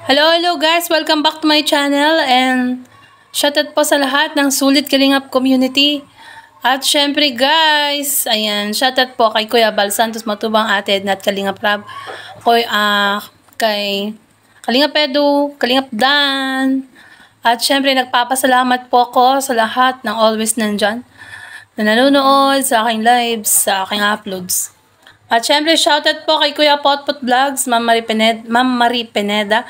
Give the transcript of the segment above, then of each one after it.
Hello guys! Welcome back to my channel and shoutout po sa lahat ng Sulit Kalingap community. At syempre guys, ayan, shoutout po kay Kuya Bal Santos Matubang, Ate Edna at Kalingap Rab, kay Kalingap Edu, Kalingap Dan. At syempre nagpapasalamat po ako sa lahat ng always nandyan na nanonood sa aking lives, sa aking uploads. At syempre shoutout po kay Kuya Potpot Vlogs, Ma'am Marie Pineda,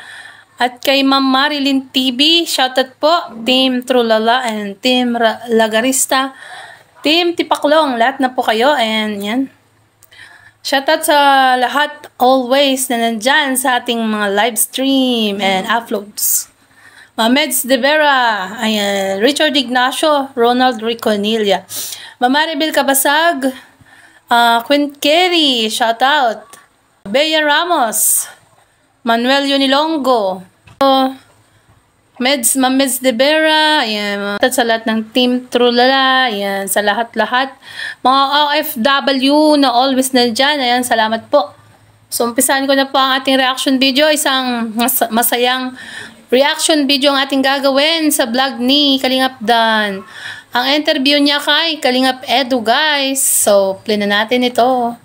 at kay Ma'am Marilyn TV, shoutout po, Team Trulala and Team Lagarista, Team Tipaklong, lahat na po kayo, and yan. Shoutout sa lahat always na nandyan sa ating mga live stream and uploads. Meds De Vera, ayan, Richard Ignacio, Ronald Riconilla, Mamaribel Kabasag, Quint Kerry, shoutout, Bea Ramos, Manuel Unilongo, Ma'am Meds De Vera, ayan, sa lahat ng Team Trulala, ayan, sa lahat-lahat, mga OFW na always nandyan, ayan, salamat po. So, umpisahan ko na po ang ating reaction video, isang masayang reaction video ang ating gagawin sa vlog ni Kalingap Dan. Ang interview niya kay Kalingap Edu, guys. So, play na natin ito.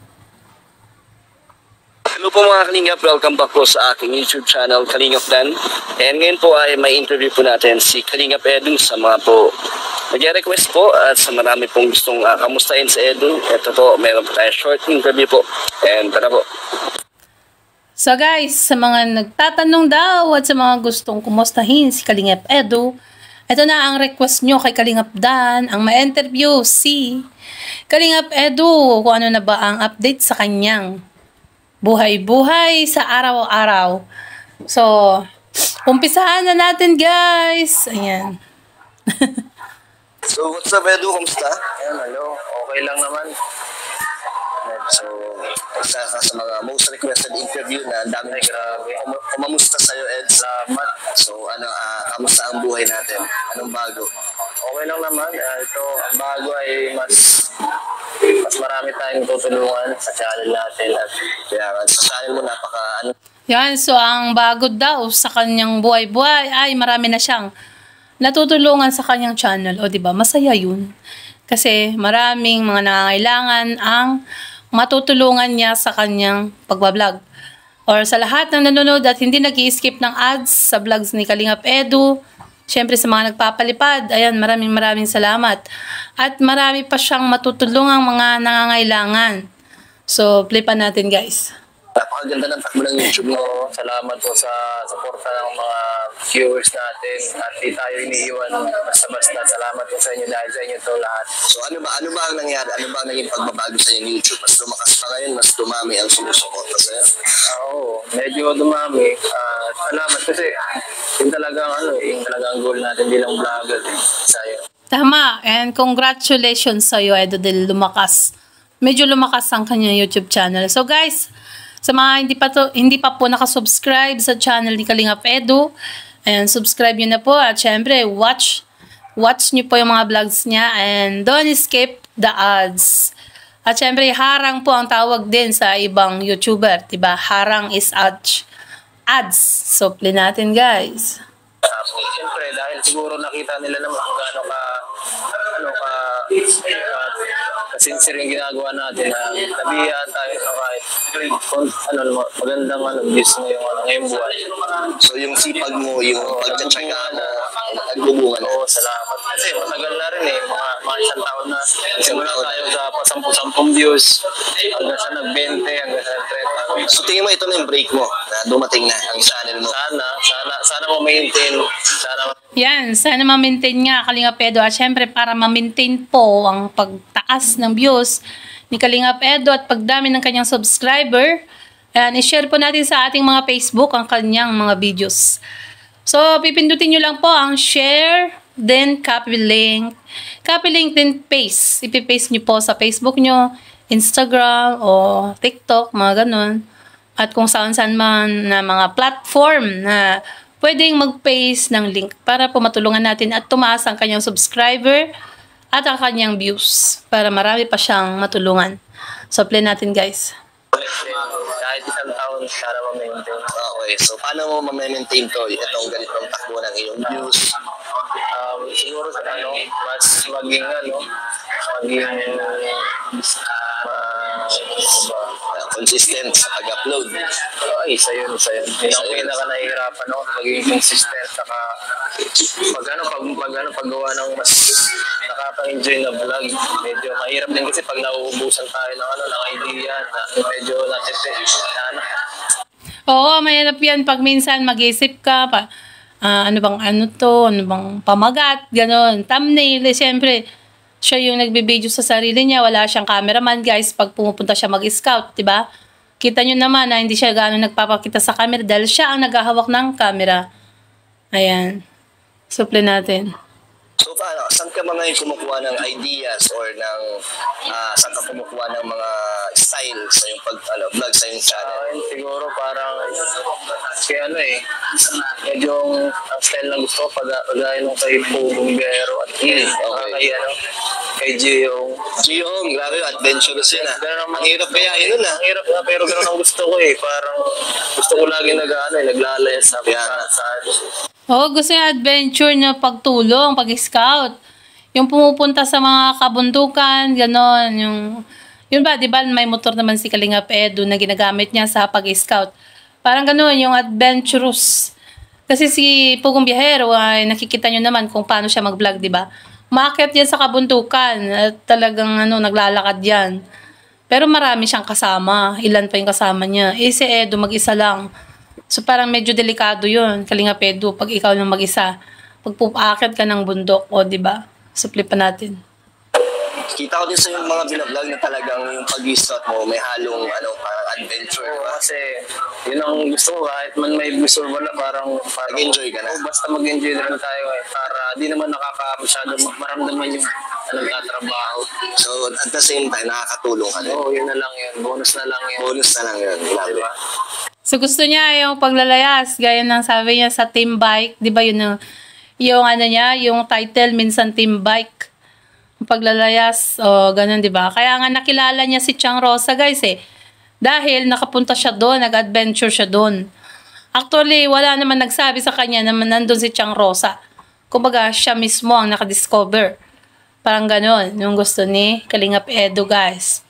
Hello po mga Kalingap, welcome back po sa aking YouTube channel, Kalingap Dan. And ngayon po ay may interview po natin si Kalingap Edu sa mga po nag-request po at sa marami pong gustong kamustahin sa Edu. Ito po, meron po tayo short interview po. And tara po. So guys, sa mga nagtatanong daw at sa mga gustong kumustahin si Kalingap Edu, ito na ang request nyo kay Kalingap Dan, ang ma-interview si Kalingap Edu kung ano na ba ang update sa kanyang buhay-buhay sa araw-araw. So, umpisahan na natin guys. Ayan. So, what's up Edu? Kumusta? Ayan, hello. Okay lang naman. So, isa ka sa mga most requested interview na dami kumamusta sa'yo, Ed. Salamat. So, kamusta ang buhay natin? Anong bago? Okay lang naman. Ito, ang bago ay mas marami tayong tutulungan sa channel natin. At Kaya sa channel mo Yan, so ang bago daw sa kanyang buhay-buhay ay marami na siyang natutulungan sa kanyang channel. O diba, masaya yun. Kasi maraming mga nangangailangan ang matutulungan niya sa kanyang pagbablog. Or sa lahat ng nanonood at hindi nag-i-skip ng ads sa vlogs ni Kalingap Edu, syempre sa mga nagpapalipad, ayan, maraming salamat. At marami pa siyang matutulungang mga nangangailangan. So, play pa natin guys. napakaganda ng takbo ng YouTube mo. salamat po sa suporta ng mga viewers natin. At di tayo iniiwan basta-basta. Salamat po sa inyo dahil sa inyo to lahat. So ano ba ang nangyari? Ano ba ang naging pagbabago sa iyo ng YouTube? Mas lumakas pa ngayon, mas dumami ang sumusuporta sa'yo? Oo, medyo dumami. Salamat kasi yung talagang goal natin bilang vlogger sa'yo. Tama, and congratulations sa iyo, Edu, dahil lumakas. Medyo lumakas ang kanyang YouTube channel. So guys, sa mga hindi pa po nakasubscribe sa channel ni Kalingap Edu, and subscribe nyo na po. At syempre, watch nyo po yung mga vlogs niya and don't skip the ads. At syempre, harang po ang tawag din sa ibang YouTuber, diba? Harang is ads. So, play natin guys. Siyempre, dahil siguro nakita nila naman kung gaano sincere yung ginagawa natin na nabihan tayo sa kahit magandang views ngayong buhay. So yung sipag mo, yung pagtsatsaga mo, nagbubungan. Oo, salamat. Kasi matagal na rin mga isang taon na simula tayo sa pa-10 views hanggang sa nag-20, hanggang sa nag-30. So tingin mo ito na yung break mo na dumating na ang channel mo? Sana ma-maintain. Yan, sana ma-maintain nga Kalingap Edu. At syempre, para ma-maintain po ang pagtaas ng views ni Kalingap Edu at pagdami ng kanyang subscriber, and i-share po natin sa ating mga Facebook ang kanyang mga videos. So, pipindutin nyo lang po ang share, then copy link. Copy link, then paste. Ipipaste nyo po sa Facebook nyo, Instagram, o TikTok, mga ganun. At kung saan-saan man na mga platform na pwedeng mag-paste ng link para po matulungan natin at tumaas ang kanyang subscriber at ang kanyang views para marami pa siyang matulungan. So, play natin guys. Kahit isang taon sana ma-maintain. Okay, so paano mo ma-maintain to? Itong ganitong takbo ng iyong views? Siguro sa mas maging Consistent sa pag-upload. Isa yun. Yun ang pinaka nahihirapan maging consistent, saka paggawa ng mas nakaka-enjoy na vlog. Medyo mahirap din kasi pag nauubusan tayo ng idea na medyo Oo, mahirap yan pag minsan mag-isip ka pa. Ano bang pamagat, gano'n. Thumbnail, siyempre, siya yung nagbibideo sa sarili niya, wala siyang cameraman, guys, pag pumupunta siya mag-scout, di ba? Kita nyo naman na hindi siya gano'n nagpapakita sa camera dahil siya ang naghahawak ng camera. Ayan. Suple natin. So paano, saan ka mga kumukuha ng ideas or saan ka kumukuha ng mga style sa yung vlog sa yung channel? Siguro parang kaya medyo ang style na gusto ko pagaya nung kay Pugong Biyahero at kay Giyong. Grabe, adventurous yun Ang hirap kaya yun Ang hirap na, pero gano'n ang gusto ko parang gusto ko lagi naglalaya sa saan. Oo, gusto yung adventure na pagtulong, pag-scout. Yung pumupunta sa mga kabundukan, gano'n. Yun ba, di ba may motor naman si Kalingap Edu na ginagamit niya sa pag-scout. Parang gano'n, yung adventurous. Kasi si Pugong Biyahero, ay nakikita nyo naman kung paano siya mag-vlog, di ba? Umakyat yan sa kabundukan at talagang naglalakad yan. Pero marami siyang kasama. Ilan pa yung kasama niya. Si Edu, mag-isa lang. So parang medyo delikado yun, Kalingap Edu, pag ikaw lang mag-isa. Pag pupaakyat ka ng bundok, di ba? Suple pa natin. Kita ko din sa yung mga binablog na talagang yung pag-scout mo, may halong parang adventure. Kasi yun ang gusto ko, kahit man may gusto wala, parang mag-enjoy ka na. Basta mag-enjoy na tayo para di naman masyado maramdaman yung nagtatrabaho. So at the same time, nakakatulong ka din. Yun na lang yun. Bonus na lang yun. Diba? So gusto niya yung paglalayas, gaya ng sabi niya sa team bike, di ba yung title minsan team bike, paglalayas, ganun di ba? Kaya nga nakilala niya si Chang Rosa, guys dahil nakapunta siya doon, nag-adventure siya doon. Actually, wala naman nagsabi sa kanya na nandun si Chang Rosa. Kumbaga, siya mismo ang nakadiscover. Parang ganun, yung gusto ni Kalingap Edu, guys.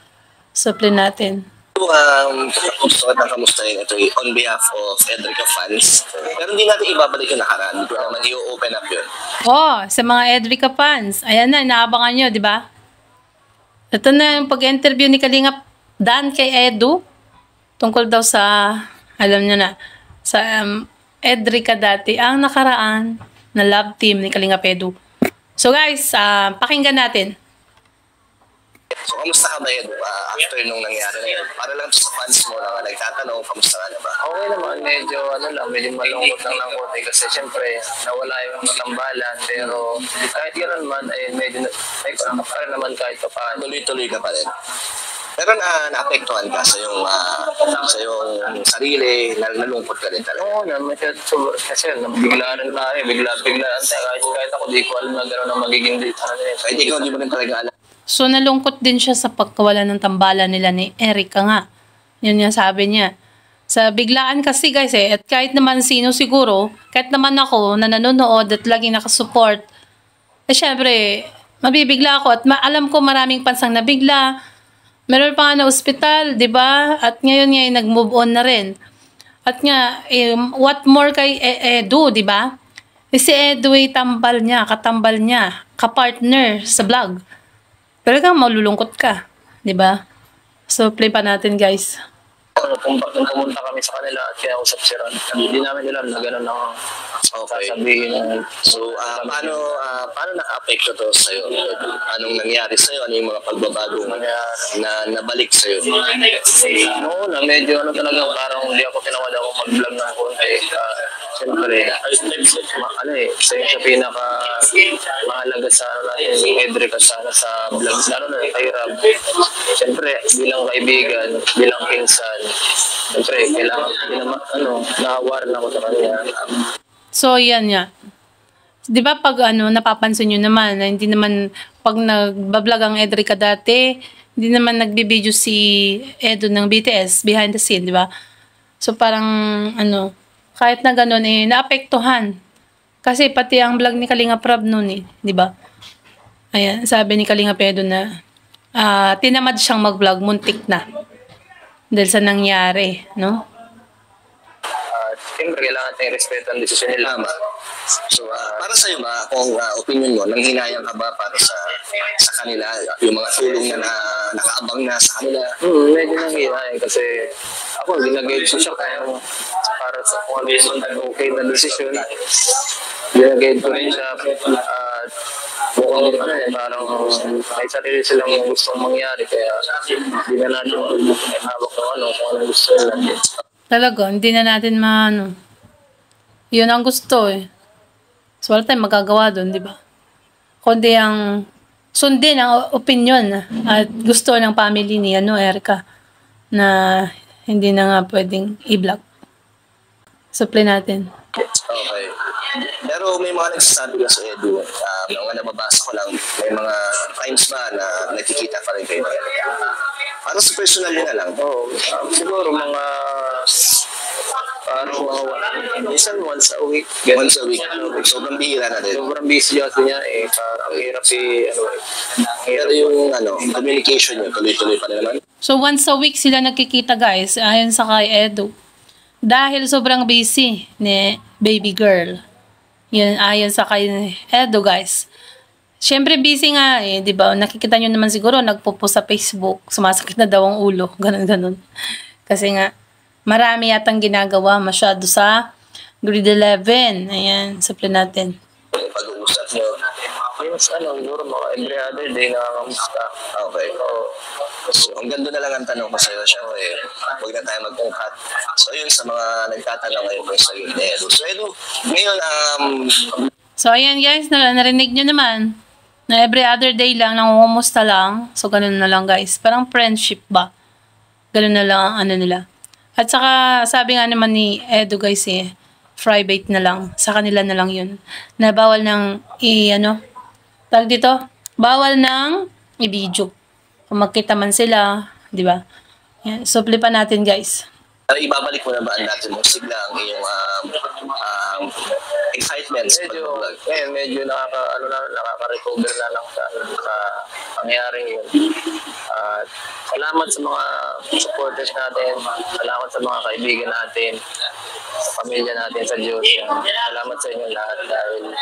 Suple natin. Gusto ko na kamustahin ito on behalf of Edrica fans. Pero hindi natin ibabalik yung nakaraan. Hindi ko naman i-open up yun. Sa mga Edrica fans. Ayan na, inaabangan nyo, di ba? Ito na yung pag-interview ni Kalingap Dan kay Edu. Tungkol daw sa, alam nyo na, sa Edrica dati. Ang nakaraan na love team ni Kalingap Edu. So guys, pakinggan natin. So, kamusta ka ba Edu after nung nangyari na yun? Para lang sa fans mo na nagtatanong, kamusta ka na ba? Okay naman, medyo malungkot lang ng konti kasi syempre nawala yung tambalan, pero kahit gano'n man ay medyo pa rin naman kahit pa paano. Tuloy-tuloy ka pa rin. Pero naapektuhan ka sa yung sarili, nalungkot ka rin talaga. Oo naman, kasi biglaan tayo, biglaan tayo. Kahit ako di ko alam na gano'n ang magiging kahit ikaw di mo rin talaga alam. So, nalungkot din siya sa pagkawala ng tambalan nila ni Erica nga. Yun yung sabi niya. Sa biglaan kasi guys at kahit naman sino siguro, kahit naman ako na nanonood at laging nakasupport, syempre, mabibigla ako at alam ko maraming pansang nabigla. Meron pa nga na ospital, di ba? At ngayon nag-move on na rin. At nga, what more kay Edu, di ba? Si Edu tambal niya, katambal niya, kapartner sa vlog. Talagang malulungkot ka, di ba? So, play pa natin, guys. Kung pumunta kami sa kanila at kaya usap si Ron, hindi namin alam na gano'n ang sasabihin. So, paano naka-apekto to sa'yo? Anong nangyari sa'yo? Ano yung mga pagbabago na nabalik sa'yo? Noon na medyo talaga parang hindi ako tinawad ako mag-vlog ng konti. Siyempre, sa pinaka mahalaga sa natin, Edrica sana sa vlog, lalo na kay Rab. Siyempre, bilang kaibigan, bilang pinsan, siyempre, kailangan, nahawaran ako sa kanya. So, yan nga. Di ba pag napapansin nyo naman, na hindi naman, pag nagbablog ang Edrica dati, hindi naman nagbibideo si Edu ng BTS behind the scene, di ba? So parang ano, kahit na ganun naapektuhan. Kasi pati ang vlog ni Kalinga Prab noon di ba? Ayan, sabi ni Kalinga Edu na tinamad siyang mag-vlog, muntik na. Dahil sa nangyari, no? Siyempre, kailangan tayong respeto ang desisyon nila. Tama. So, para sa iyo ba, kung opinion mo, nanghinayang ka ba para sa kanila, yung mga tulong na nakaabang na sa kanila? Medyo nanghinayang kasi ako, ginagayad ko siya kaya para sa kung ano yung okay na desisyon. Ginagayad ko rin siya at mukhang parang may sarili silang gustong mangyari kaya hindi na natin hawak ng kung ano gusto nila. Talaga, hindi na natin maano. Yun ang gusto So, wala tayong magagawa doon, di ba? Kundi ang sundin ang opinion at gusto ng family ni Erica na hindi na nga pwedeng i-block. Supply natin. Okay. Pero may mga nagsasabi ka sa Edu, mga nababasa ko lang, may mga times ba na nakikita pa rin kayo? Para sa personal na lang. Siguro mga parang minsan once a week. Once a week. Sobrang bihira na din. Sobrang busy kasi niya parang hirap Pero yung communication niyo, tuloy-tuloy pa naman. So, once a week sila nagkikita guys, ayon sa kay Edu. Dahil sobrang busy ni baby girl. Yun, ayon sa kay Edu guys. Siyempre busy nga di ba? Nakikita nyo naman siguro, nagpo-post sa Facebook, sumasakit na daw ang ulo, ganun-ganun. Kasi nga, marami yatang ginagawa masyado sa grade 11. Ayan, supply natin. Pag-uusap nyo. Yung siguro mga every other day nakakamusta. Okay. So, ang ganda na lang ang tanong ko sa'yo, syempre, huwag na tayo mag-ungkat. So, yun sa mga nagtatanong ngayon kung sa'yo ni Edu. So, Edu, ngayon, So, ayan guys, narinig nyo naman na every other day lang, nangungumusta lang. So, ganun na lang guys. Parang friendship ba? Ganun na lang ang nila. At saka, sabi nga naman ni Edu guys private na lang. Sa kanila na lang yun. Na bawal ng tawag dito, bawal ng i-video. Kung magkita man sila, di ba? Yan. So, flipan natin guys. Ibabalik mo na ba ang dati mong sigla ang iyong excitement sa pag-vlog? Medyo nakaka-recover na lang sa pangyayaring yun. Salamat sa mga supporters natin, salamat sa mga kaibigan natin, sa pamilya natin, sa Diyos. Salamat sa inyo lahat dahil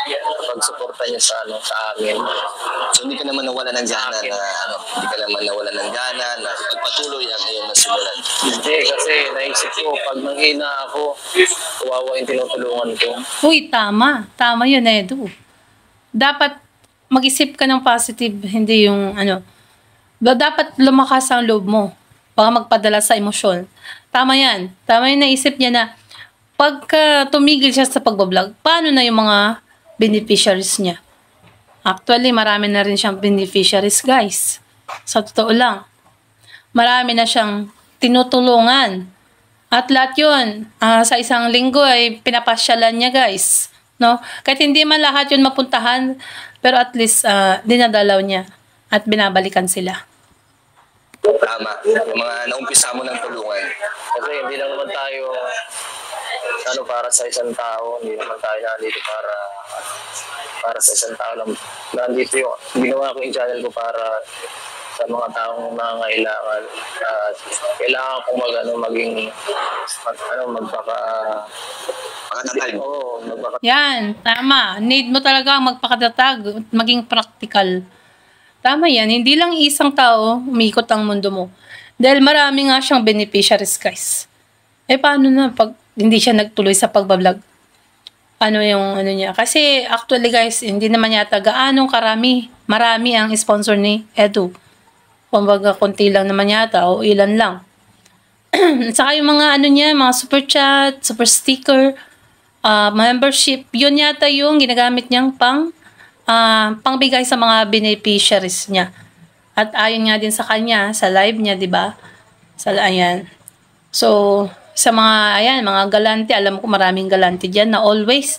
pag-suporta niyo sa amin. So hindi ka naman nawala ng gana na ipagpatuloy ang iyong nasimulan? Hindi, kasi naisip ko, pag nanghina ako, kawawa yung tinutulungan ko. Uy, tama. Tama yun, Edu. Dapat mag-isip ka ng positive, hindi yung dapat lumakas ang loob mo. Baka magpadala sa emosyon. Tama yan. Tama yung naisip niya na pagka tumigil siya sa pagbablog, paano na yung mga beneficiaries niya? Actually, marami na rin siyang beneficiaries, guys. Sa totoo lang. Marami na siyang tinutulungan. At lahat yun, sa isang linggo ay pinapasyalan niya, guys. No? Kahit hindi man lahat yun mapuntahan, pero at least dinadalaw niya at binabalikan sila. Tama. Yung mga naumpisa mo ng tulungan. Kasi hindi lang naman tayo para sa isang tao, hindi naman tayo nandito para sa isang tao lang. Nandito ginawa ko yung channel ko para sa mga taong nangangailangan. Kailangan kong Yan, tama. Need mo talaga magpakatatag, maging practical. Tama yan. Hindi lang isang tao umikot ang mundo mo. Dahil marami nga siyang beneficiaries, guys. Paano na pag hindi siya nagtuloy sa pagbablog? Ano yung niya? Kasi actually, guys, hindi naman yata gaanong karami. Marami ang sponsor ni Edu. Kumbaga, konti lang naman yata o ilan lang. Saka yung mga niya, mga super chat, super sticker, membership, yun yata yung ginagamit niyang pangbigay sa mga beneficiaries niya. At ayon nga din sa kanya, sa live niya, di ba? Ayan. So, sa mga galante, alam ko maraming galante dyan na always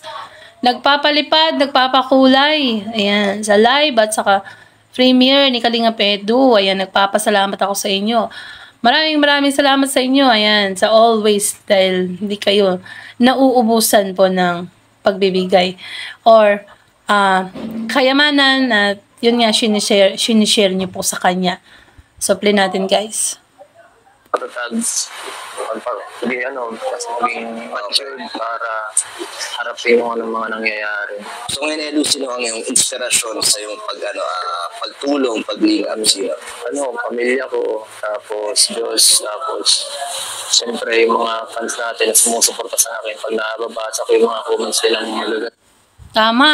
nagpapalipad, nagpapakulay. Ayan, sa live at saka premiere ni Kalinga Edu. Ayan, nagpapasalamat ako sa inyo. Maraming salamat sa inyo. Ayan, sa always dahil hindi kayo nauubusan po ng pagbibigay or kayamanan at yun nga sinishare niyo po sa kanya. So play natin guys. Tags mas maging matured para harapin yung mga nangyayari. So ngayon, Edu, sino ang iyong inspirasyon sa iyong pagtulong, paglingap siya? Pamilya ko, tapos Diyos, tapos siyempre yung mga fans natin na sumusuporta sa akin pag nababasa ko yung mga comments nilang magaganda. Tama.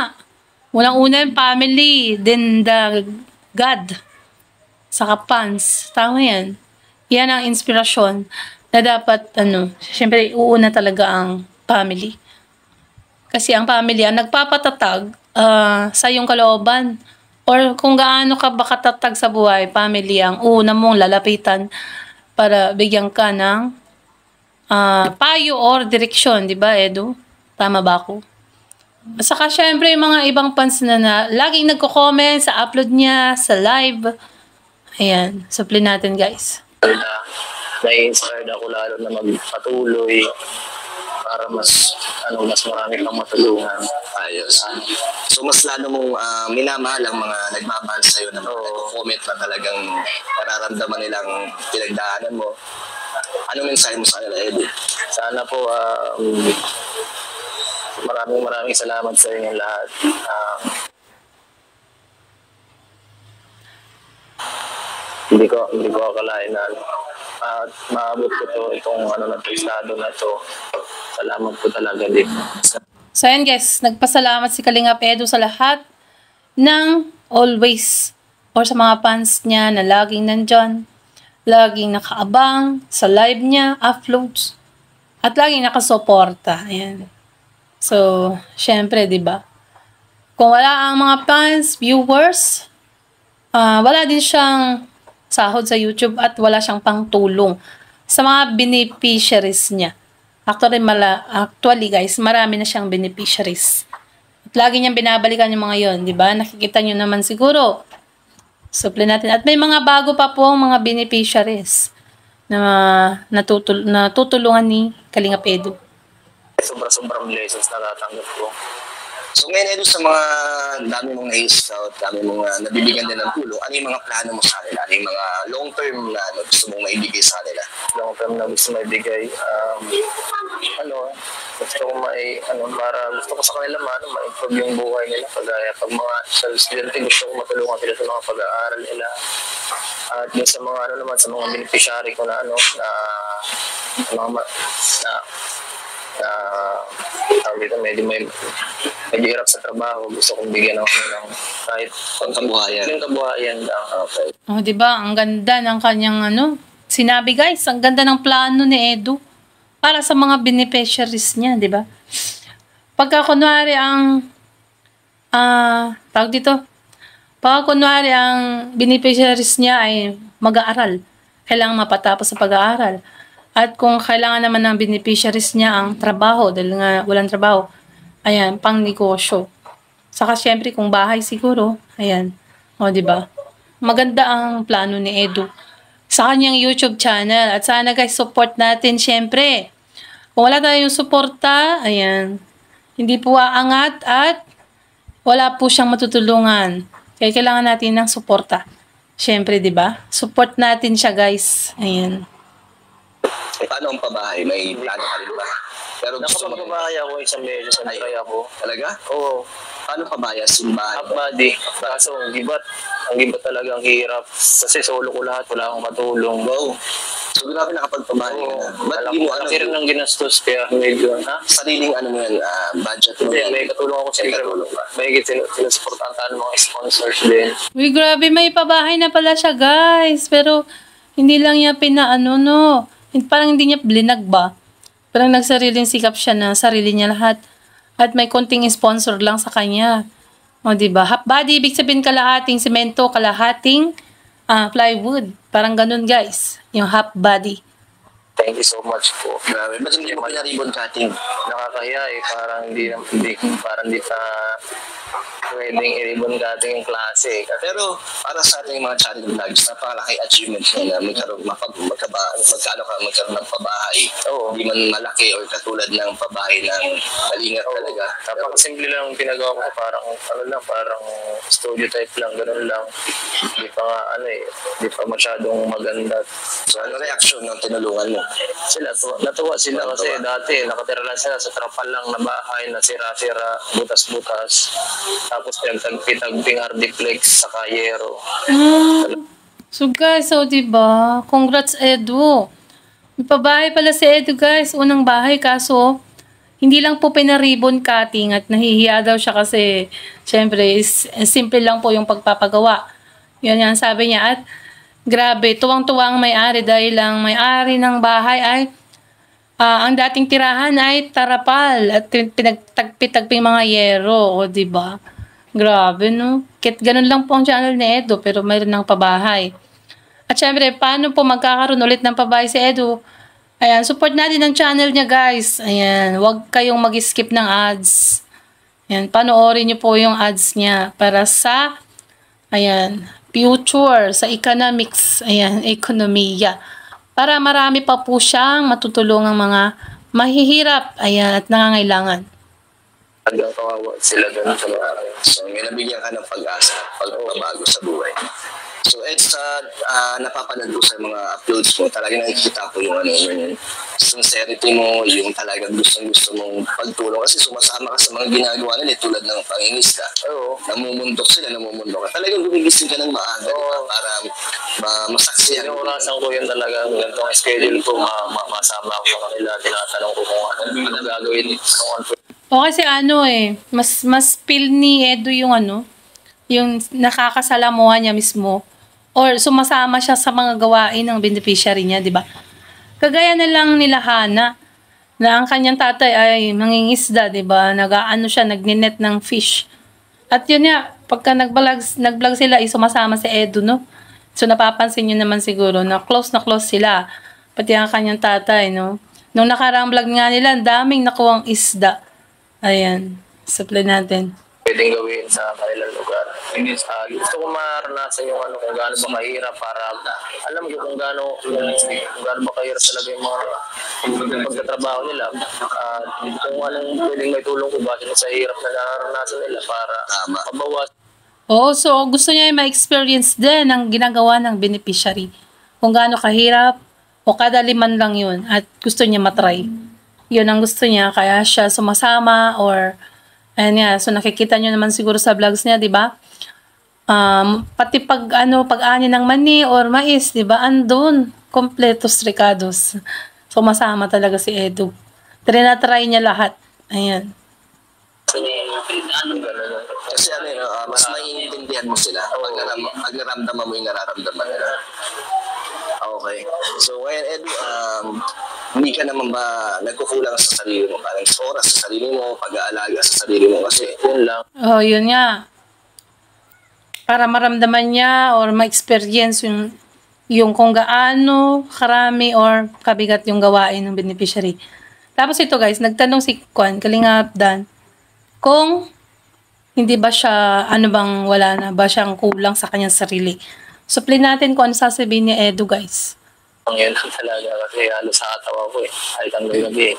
Unang-una yung family, then the God. Saka fans. Tama yan. Yan ang inspirasyon na dapat, syempre, uuna talaga ang family. Kasi ang family ang nagpapatatag sa iyong kalooban. Or kung gaano ka ba katatag sa buhay, family ang una mong lalapitan para bigyan ka ng payo or direksyon, di ba, Edu? Tama ba ako? Saka syempre yung mga ibang fans na laging nagko-comment sa upload niya, sa live. Ayan, supply natin guys. Na-inspired ako lalo na magpatuloy para mas marami pang matulungan. Ayos. So mas lalo mong minamahal ang mga nagmamahal sa'yo na comment na talagang nararamdaman nilang pinagdaanan mo. Ano mensahe mo sa kanila, Eddie? Sana po maraming salamat sa inyong lahat. Hindi ko akalain na maabot ko itong estado na to. Salamat po talaga din. So ayan guys, nagpasalamat si Kalingap Edu sa lahat ng always or sa mga fans niya na laging nandyan, laging nakaabang sa live niya, uploads, at laging nakasuporta. Ayan. So, syempre, di ba? Kung wala ang mga fans, viewers, wala din siyang sahod sa YouTube at wala siyang pangtulong sa mga beneficiaries niya. Actually guys, marami na siyang beneficiaries. At lagi niyang binabalikan yung mga yon, di ba? Nakikita niyo naman siguro. Supply natin. At may mga bago pa po mga beneficiaries na natutulungan ni Kalingap Edu. Sobrang blessings na natanggap ko. So ngayon, Edu, sa mga dami mong na-scout, dami mong nabibigyan din ng tulong, ano yung mga plano mo sa kanila? Ano yung mga long-term na gusto mong maibigay sa kanila? Long-term na gusto maibigay, gusto ko sa kanila ma-improve yung buhay nila. Pag mga self-studyante, gusto ko matulungan sila sa mga pag-aaral nila. At yung sa mga sa mga beneficiary ko na medyo hirap sa trabaho, gusto kong bigyan ng kahit pangkabuhayan. Okay. Oh, di ba? Ang ganda ng kanyang sinabi guys, ang ganda ng plano ni Edu para sa mga beneficiaries niya, di ba? Pagka kunwari ang beneficiaries niya ay mag-aaral, kailangan mapatapos sa pag-aaral. At kung kailangan naman ng beneficiaries niya ang trabaho, dahil nga walang trabaho, ayan, pang negosyo. Saka syempre kung bahay siguro, ayan, di ba? Maganda ang plano ni Edu sa kanyang YouTube channel. At sana guys, support natin syempre. Kung wala tayong suporta, ayan, hindi po aangat at wala po siyang matutulungan. Kaya kailangan natin ng suporta. Syempre, di ba? Support natin siya guys. Ayan. Paano ang pabahay? May plano ka rin ba? Pero gusto mo nakapagbabahay ako isang medyo sa nagkaya ko. Talaga? Oo. Paano pabayas yung bahay? Half body. Kaso ang gibat talaga, ang hirap. Kasi solo ko lahat, wala akong katulong. Wow. So grabe nakapagpabahay ka na. Ba't di mo Kasi rin ng ginastos, kaya medyo, sariling mo yan, budget mo yan? May katulong ako siyempre. May sinusuportahan tayo ng mga sponsors din. Uy, grabe, may pabahay na pala siya guys. Pero hindi lang niya parang hindi niya blinag ba? Parang nagsariling sikap siya na sarili niya lahat. At may konting sponsor lang sa kanya. O, diba? Half body, ibig sabihin kalahating semento, kalahating plywood. Parang ganun, guys. Yung half body. Thank you so much po. Grabe. Ba't hindi mo pina-ribbon cutting? Nakakahiya parang hindi pwedeng i-ribbon cutting yung klase. Pero para sa ating mga channel vlogs, napakalaking achievement na magkaroon ng pabahay. Oo. Hindi man malaki or katulad ng pabahay ng Kalingap talaga. Napakasimple lang yung pinagawa ko, parang studio type lang, ganun lang. Hindi pa nga, hindi pa masyadong maganda. So ano reaction ng tinulungan mo? Natuwa sila kasi dati nakatira lang sila sa trapal lang na bahay na sira-sira, butas-butas. Tapos pinagtagpi-tagping hardiplex sa kayero. So guys, diba? Congrats Edu. May pabahay pala si Edu guys. Unang bahay kaso hindi lang po pinaribon cutting at nahihiya daw siya kasi syempre simple lang po yung pagpapagawa. Yan yan sabi niya at grabe, tuwang-tuwa ang may-ari dahil lang may-ari ng bahay ay ang dating tirahan ay tarapal at pinagtagpi-tagping mga yero, o diba? Grabe no. Kit ganun lang po ang channel ni Edu pero mayroon ng pabahay. At syempre, paano po magkakaroon ulit ng pabahay si Edu? Ayan, support natin ang channel niya guys. Ayan, huwag kayong mag-skip ng ads. Ayan, panoorin niyo po yung ads niya para sa future, sa economics, ekonomiya. Para marami pa po siyang matutulungang mga mahihirap, at nangangailangan. Hanggang kawawa sila doon sa mga. So may nabigyan ka ng pag-asa, pagbabago sa buhay. So Ed, sa napapanood ko sa mga uploads mo, talagang nakikita ko yung yung sincerity mo, yung talagang gusto mong pagtulong kasi sumasama ka sa mga ginagawa nila tulad ng pangingisda. Oo. Namumundok ka. Talagang gumigising ka ng maaga para masaksihan. Yung orasan ko yun talaga, ganitong schedule ko, masama ako sa kanila, tinatanong ko kung ano gagawin. O kasi mas feel ni Edu yung yung nakakasalamuhan niya mismo or sumasama siya sa mga gawain ng beneficiary niya, di ba? Kagaya na lang nila Hana na ang kanyang tatay ay mangingisda, di ba? Siya, nagninet ng fish. At yun nga, pagka nag-vlog sila, sumasama si Edu, no? So napapansin niyo naman siguro na close sila. Pati ang kanyang tatay, no? Nung nakaraang vlog nga nila, daming nakuwang isda. Ayan, supply natin. Pwedeng gawin sa kanilang lugar. Gusto ko maranasan yung kung gaano ba kahirap para alam ko kung gaano ba kahirap talaga yung mga pagtatrabaho nila. Kung anong pwedeng may tulong ko ba sa hirap na naranasan nila para mabawas. So gusto niya yung ma-experience din ang ginagawa ng beneficiary. Kung gaano kahirap o kadali man lang yun at gusto niya matry. Yun ang gusto niya kaya siya sumasama or so nakikita nyo naman siguro sa vlogs niya, di ba? Pati pag-ani ng mani or mais, di ba? Andun, kompletos ricados. Sumasama talaga si Edu. Trinatry niya lahat. Ayan. Kasi mas maiintindihan mo sila pag naramdaman mo yung nararamdaman nila. Okay. So ngayon, Edu, hindi ka naman ba nagkukulang sa sarili mo? Parang oras sa sarili mo, pag-aalaga sa sarili mo kasi yun lang. Yun nga. Para maramdaman niya or ma-experience yung kung gaano karami or kabigat yung gawain ng beneficiary. Tapos ito guys, nagtanong si Kalingap Dan kung hindi ba siya, wala na ba siyang kulang sa kanyang sarili. Supply natin kung ano sasabihin ni Edu guys. Ang yan lang talaga kasi halos sa katawa ko kahit ang gabi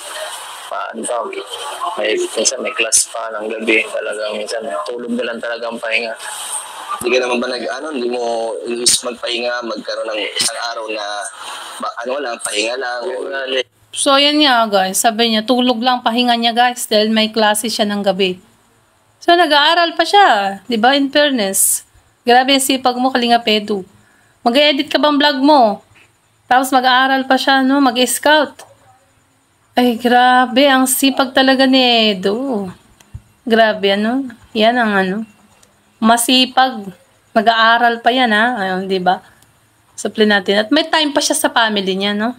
minsan may class pa ng gabi talagang minsan tulog na lang talaga ang pahinga. Hindi ka naman ba hindi mo magpahinga, magkaroon ng isang araw na pahinga lang? So yan nga guys, sabi niya tulog lang pahinga niya guys dahil may klase siya ng gabi. So nag-aaral pa siya, di ba, in fairness. Grabe yung sipag mo, Kalingap Edu. Mag-edit ka bang vlog mo? Tapos mag-aaral pa siya, no? Mag-scout. Ay, grabe. Ang sipag talaga ni Edu. Grabe, Yan ang masipag. Mag-aaral pa yan, ha? Ayun, di ba? Supply natin. At may time pa siya sa family niya, no?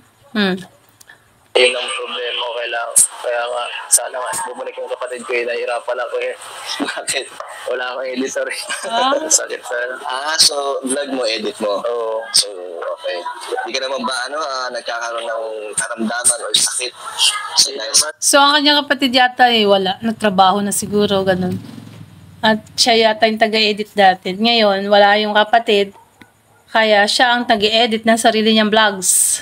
Yun ang problema ko kaya nga sana nga bumalik yung kapatid ko nahirapan ako Bakit? Wala akong editor Sakit sana. So vlog mo, edit mo? Oo. So okay. Hindi ka naman ba nagkakaroon ng karamdaman o sakit? So ang kanyang kapatid yata wala. Nagtrabaho na siguro, ganun. At siya yata yung taga-edit dati. Ngayon, wala yung kapatid. Kaya siya ang taga-edit ng sarili niyang vlogs.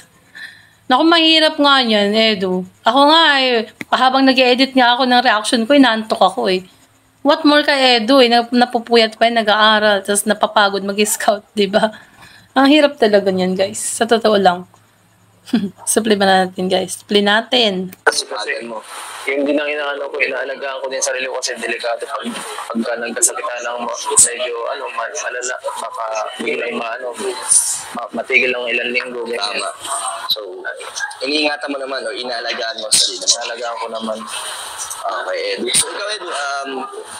Naku, mahirap nga yan, Edu. Ako nga habang nag-edit nga ako ng reaction ko, inaantok ako eh. What more ka, Edu, napupuyat pa nag-aaral, tapos napapagod mag-scout, diba? Ang hirap talaga niyan, guys. Sa totoo lang. Supply ba natin, guys? Supply natin. Kasi mo. Yung din ang inaalagaan ko din sarili ko kasi delikado pagka nagkasakitan ng medyo malala, baka bigla matigil ng ilang linggo. Tama. So, iniingatan mo naman o inaalagaan mo sa sarili mo? Inaalagaan ko naman. Okay, Edu. So, ikaw, Edu,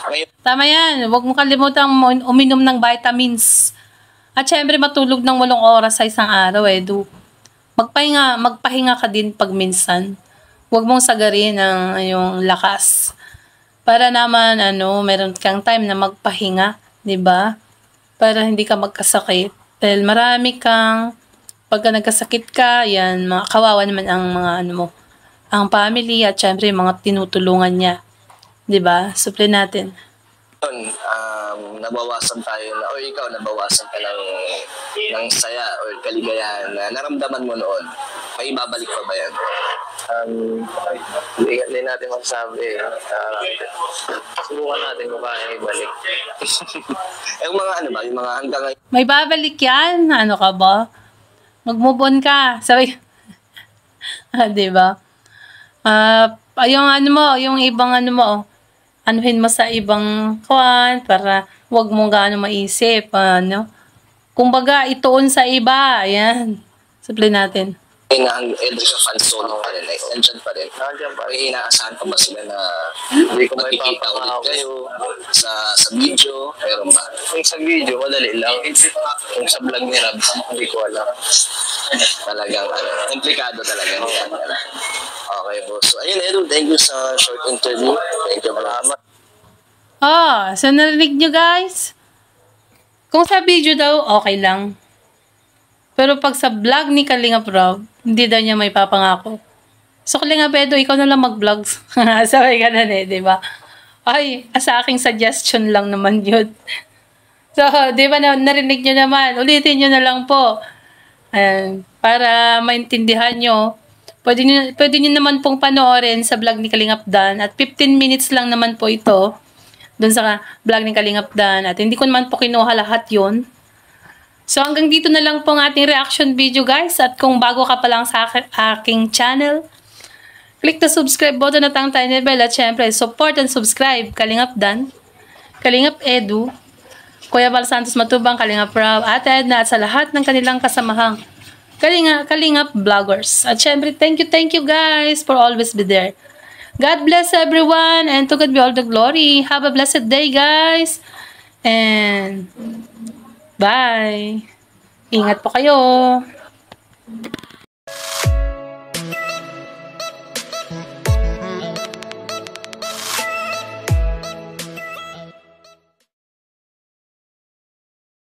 ngayon... Tama yan. Huwag mo kalimutan uminom ng vitamins. At syempre, matulog ng 8 oras sa isang araw, Edu. Magpahinga ka din pag minsan. Huwag mong sagarin ang yung lakas. Para naman, meron kang time na magpahinga, di ba? Para hindi ka magkasakit. Dahil marami kang, pagka nagkasakit ka, yan, kawawa naman ang mga ang family at syempre mga tinutulungan niya. Di ba? Supply natin. Nabawasan tayo na, o ikaw, nabawasan ka ng saya o kaligayahan na naramdaman mo noon. May ibabalik pa ba yan? Hindi natin masasabi. Subukan natin kung kaya ibalik. Yung mga yung mga hanggang ngayon. May babalik yan? Ano ka ba? Mag-move on ka. Sabi, diba? Yung yung ibang anuhin mo sa ibang para wag mo gaano maisip, Kumbaga, ituon sa iba. Ayan. Supply natin. Ang Edrica fans solo pa rin, nandyan pa rin. May inaasahan pa ba sila na Hindi ko may makikita ulit kayo sa video? Meron ba? Kung sa video, madali lang. Kung sa vlog ni Rab, hindi ko alam. Talagang, komplikado talaga. Okay, boss. So, ayun, Edu, thank you sa short interview. Thank you, salamat. So narinig nyo, guys? Kung sa video daw, okay lang. Pero pag sa vlog ni Kalingap Rob, hindi daw niya may papangako. So, Kalingap Edu, ikaw na lang mag-vlogs. Sabay ka na diba? Ay, sa aking suggestion lang naman yun. So, diba narinig nyo naman? Ulitin nyo na lang po. Ayan, para maintindihan nyo. Pwede nyo naman pong panoorin sa vlog ni Kalingap Dan. At 15 minutes lang naman po ito. Doon sa vlog ni Kalingap Dan. At hindi ko naman po kinuha lahat yun. So, hanggang dito na lang po ang ating reaction video, guys. At kung bago ka pa lang sa aking channel, click the subscribe button at ang tiny bell. At syempre, support and subscribe Kalingap Dan, Kalingap Edu, Kuya Val Santos Matubang, Kalingap Rob, Ate Edna, at sa lahat ng kanilang kasamahang Kalingap vloggers. At syempre, thank you guys for always be there. God bless everyone and to God be all the glory. Have a blessed day, guys. And bye. Ingat po kayo.